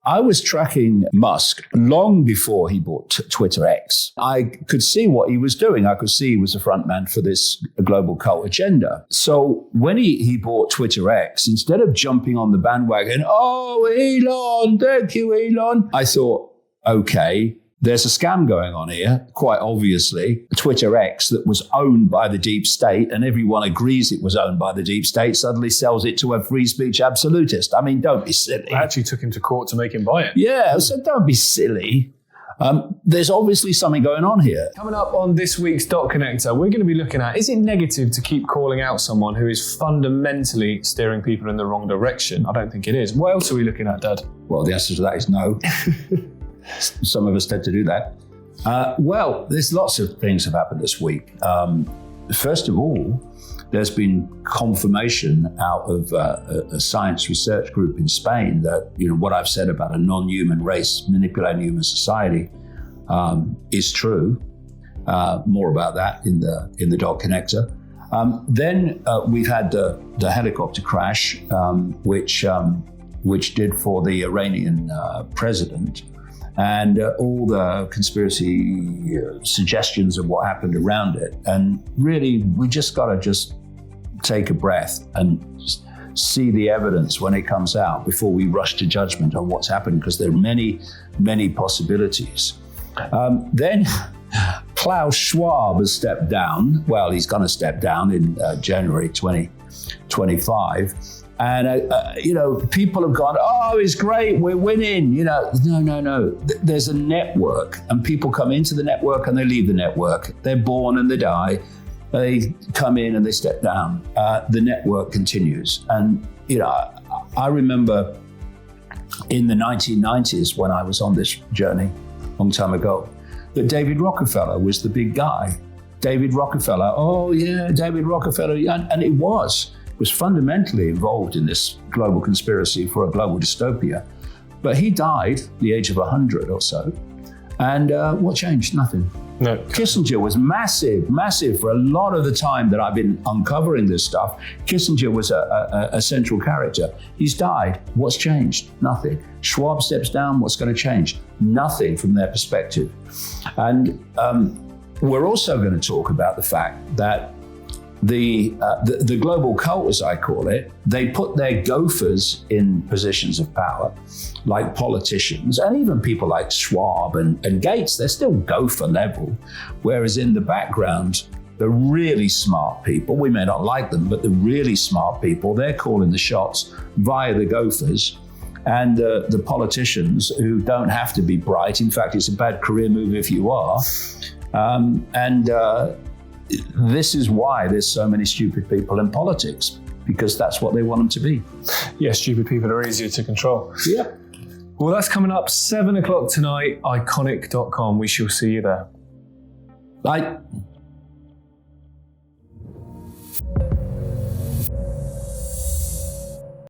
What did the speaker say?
I was tracking Musk long before he bought Twitter X. I could see what he was doing. I could see he was a frontman for this global cult agenda. So when he bought Twitter X, instead of jumping on the bandwagon, oh, Elon, thank you, Elon, I thought, okay, there's a scam going on here, quite obviously. Twitter X that was owned by the deep state, and everyone agrees it was owned by the deep state, suddenly sells it to a free speech absolutist. I mean, don't be silly. I actually took him to court to make him buy it. Yeah, so don't be silly. There's obviously something going on here. Coming up on this week's Dot Connector, we're going to be looking at, is it negative to keep calling out someone who is fundamentally steering people in the wrong direction? I don't think it is. What else are we looking at, Dad? Well, the answer to that is no. Some of us tend to do that. Well, there's lots of things have happened this week. First of all, there's been confirmation out of a science research group in Spain that, what I've said about a non-human race manipulating human society is true. More about that in the Dot Connector. Then we've had the helicopter crash, which did for the Iranian president. And all the conspiracy suggestions of what happened around it. And really, we just got to take a breath and see the evidence when it comes out before we rush to judgment on what's happened, because there are many, many possibilities. Then Klaus Schwab has stepped down. Well, he's going to step down in January 2025. And, people have gone, oh, it's great, we're winning. No. There's a network, and people come into the network and they leave the network. They're born and they die. They come in and they step down. The network continues. And, I remember in the 1990s when I was on this journey, a long time ago, that David Rockefeller was the big guy. David Rockefeller, oh yeah, David Rockefeller, and it was fundamentally involved in this global conspiracy for a global dystopia. But he died at the age of 100 or so. And what changed? Nothing. No. Kissinger was massive for a lot of the time that I've been uncovering this stuff. Kissinger was a central character. He's died. What's changed? Nothing. Schwab steps down. What's going to change? Nothing from their perspective. And we're also going to talk about the fact that the global cult, as I call it, they put their gophers in positions of power, like politicians, and even people like Schwab and Gates. They're still gopher level, whereas in the background, the really smart people, we may not like them, but the really smart people, they're calling the shots via the gophers. And the politicians who don't have to be bright, in fact, it's a bad career move if you are, this is why there's so many stupid people in politics, because that's what they want them to be. Yeah, stupid people are easier to control. Yeah. Well, that's coming up 7 o'clock tonight, iconic.com. We shall see you there. Bye.